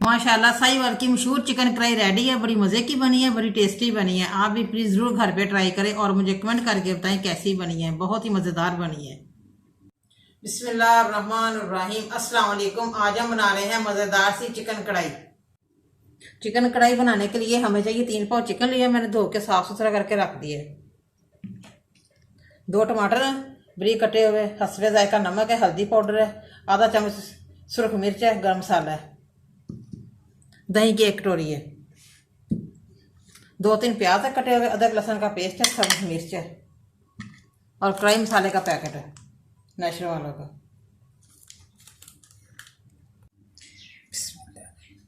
माशाल्लाह साहिवाल की मशहूर चिकन कढ़ाई रेडी है। बड़ी मज़े की बनी है, बड़ी टेस्टी बनी है। आप भी प्लीज़ ज़रूर घर पे ट्राई करें और मुझे कमेंट करके बताएं कैसी बनी है। बहुत ही मज़ेदार बनी है। बिस्मिल्लाहिर्रहमानिर्रहीम। अस्सलाम वालेकुम। आज हम बना रहे हैं मज़ेदार सी चिकन कढ़ाई। चिकन कढ़ाई बनाने के लिए हमें चाहिए 3 पाव चिकन लिया, मैंने धो के साफ सुथरा करके रख दिया। 2 टमाटर बरीक कटे हुए, हस्बे जायका नमक है, हल्दी पाउडर है, आधा चम्मच सुरख मिर्च है, गरम मसाला है, दही की 1 कटोरी है, 2-3 प्याज है कटे हुए, अदरक लहसुन का पेस्ट है, सब्ज मिर्च है और कढ़ाई मसाले का पैकेट है नेचुरल वालों का।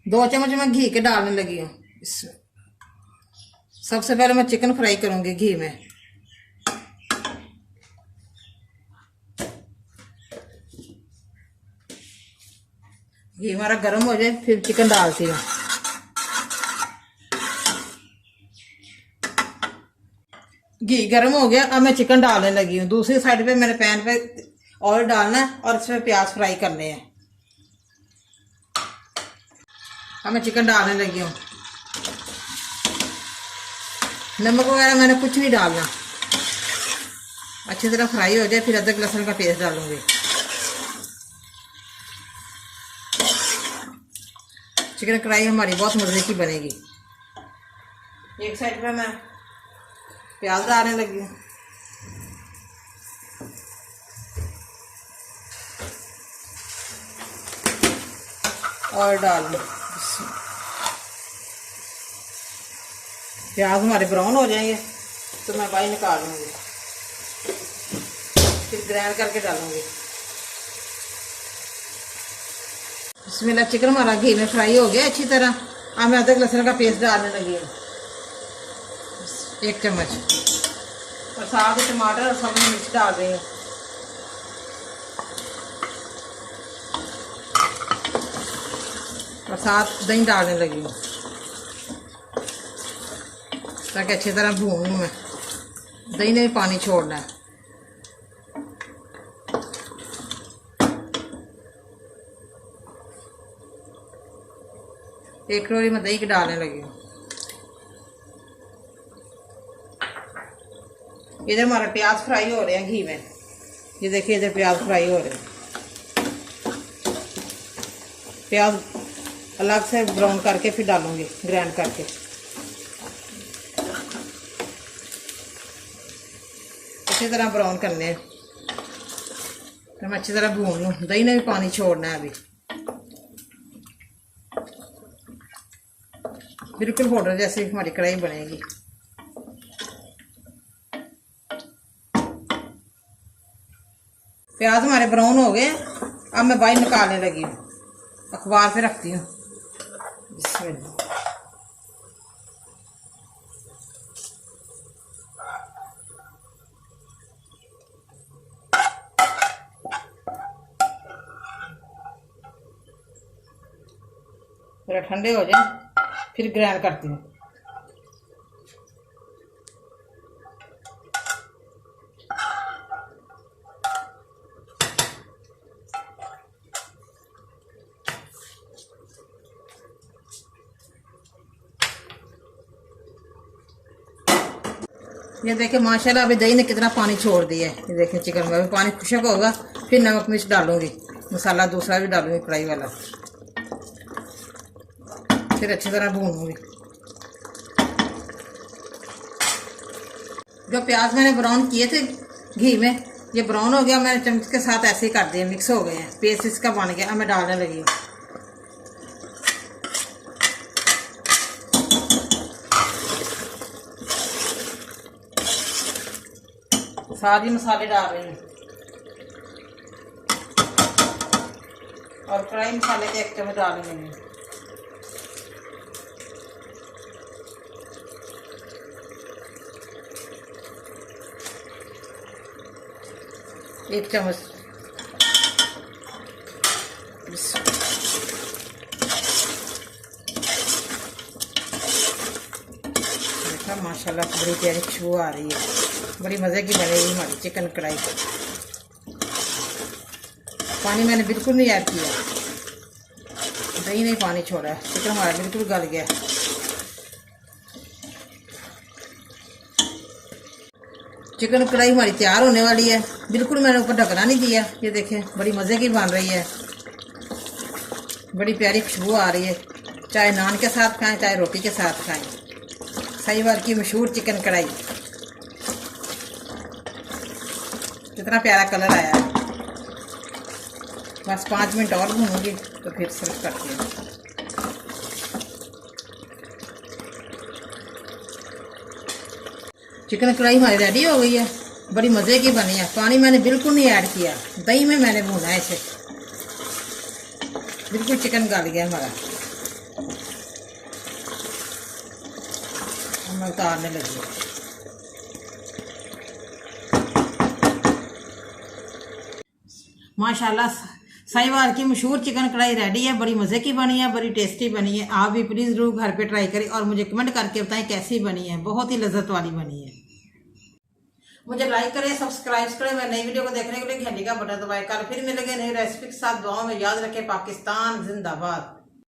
2 चम्मच मैं घी के डालने लगी हूँ। सबसे पहले मैं चिकन फ्राई करूंगी घी में। घी हमारा गर्म हो जाए फिर चिकन डालती हूँ। घी गर्म हो गया, अब मैं चिकन डालने लगी हूँ। दूसरी साइड पे मेरे पैन पे ऑयल डालना है और इसमें प्याज फ्राई करने हैं। अब मैं चिकन डालने लगी हूँ। नमक वगैरह मैंने कुछ नहीं डालना, अच्छी तरह फ्राई हो जाए फिर अदरक लहसुन का पेस्ट डालूंगी। चिकन कढ़ाई हमारी बहुत मज़े की बनेगी। एक साइड पे मैं प्याज डालने लगी हूँ। और डाल दूँ। प्याज हमारे ब्राउन हो जाएंगे तो मैं बाहर निकाल लूँगी, फिर ग्राइंड करके डालूँगी। बिस्मिल्लाह। चिकन हमारा घी में फ्राई हो गया अच्छी तरह। अब मैं अदरक लहसुन का पेस्ट डालने लगी हूँ 1 चम्मच और साथ ही टमाटर और सब्ज़ मिर्च डाल रही हूँ। और साथ दही डालने लगी हूँ ताकि अच्छी तरह भून लूँ मैं। दही ने भी पानी छोड़ना है। एक कटोरी में दही की डालने लगी हूँ। इधर हमारा प्याज फ्राई हो रहे हैं घी में। ये देखिए इधर प्याज फ्राई हो रहे हैं। प्याज अलग से ब्राउन करके फिर डालूंगी ग्राइंड करके। अच्छी तरह ब्राउन करने हैं तो मैं अच्छी तरह भून लूँ। दही ने भी पानी छोड़ना है अभी। बिल्कुल पाउडर जैसे हमारी कढ़ाई बनेगी। प्याज हमारे ब्राउन हो गए, अब मैं बाहर निकालने लगी हूँ। अखबार पे रखती हूँ। थोड़ा ठंडे हो जाए फिर ग्राइंड करती हूँ। ये देखिए माशाल्लाह अभी दही ने कितना पानी छोड़ दिया है। ये देखिए चिकन में अभी पानी खुशक होगा फिर नमक मिर्च डालूंगी, मसाला दूसरा भी डालूंगी कढ़ाई वाला, फिर अच्छी तरह भूनूंगी। जो प्याज मैंने ब्राउन किए थे घी में, ये ब्राउन हो गया। मैंने चम्मच के साथ ऐसे ही कर दिया, मिक्स हो गए हैं, पेस्ट इसका बन गया। अब मैं डालने लगी हूँ। सारी मसाले डाल रही हूँ और कढ़ाई मसाले के 1 चम्मच डाल रही हूँ। एक चम्मच देखा माशाल्लाह बड़ी प्यारी खुशबू आ रही है। बड़ी मज़े की बनेगी हमारी चिकन कढ़ाई। पानी मैंने बिल्कुल नहीं ऐड किया। सही नहीं पानी छोड़ा है, चिकन हमारा बिल्कुल गल गया। चिकन कढ़ाई हमारी तैयार होने वाली है, बिल्कुल मैंने ऊपर ढकना नहीं दिया। ये देखें बड़ी मज़े की बन रही है, बड़ी प्यारी खुशबू आ रही है। चाहे नान के साथ खाएं चाहे रोटी के साथ खाएं। साहिवाल की मशहूर चिकन कढ़ाई, कितना प्यारा कलर आया है। बस 5 मिनट और भूनूंगी तो फिर सर्व करती हूँ। चिकन कढ़ाई हमारी रेडी हो गई है, बड़ी मज़े की बनी है। पानी मैंने बिल्कुल नहीं ऐड किया, दही में मैंने भूना है इसे, बिल्कुल चिकन गल गया हमारा। मैं उतारने लगी। माशाल्लाह साहिवाल की मशहूर चिकन कढ़ाई रेडी है, बड़ी मज़े की बनी है, बड़ी टेस्टी बनी है। आप भी प्लीज़ ज़रूर घर पे ट्राई करें और मुझे कमेंट करके बताएं कैसी बनी है। बहुत ही लज्जत वाली बनी है। मुझे लाइक करें, सब्सक्राइब करें। मैं नई वीडियो को देखने के लिए घंटी का बटन दबाएं। कल फिर मिलेंगे नई रेसिपी के साथ। दुआओं में याद रखें। पाकिस्तान जिंदाबाद।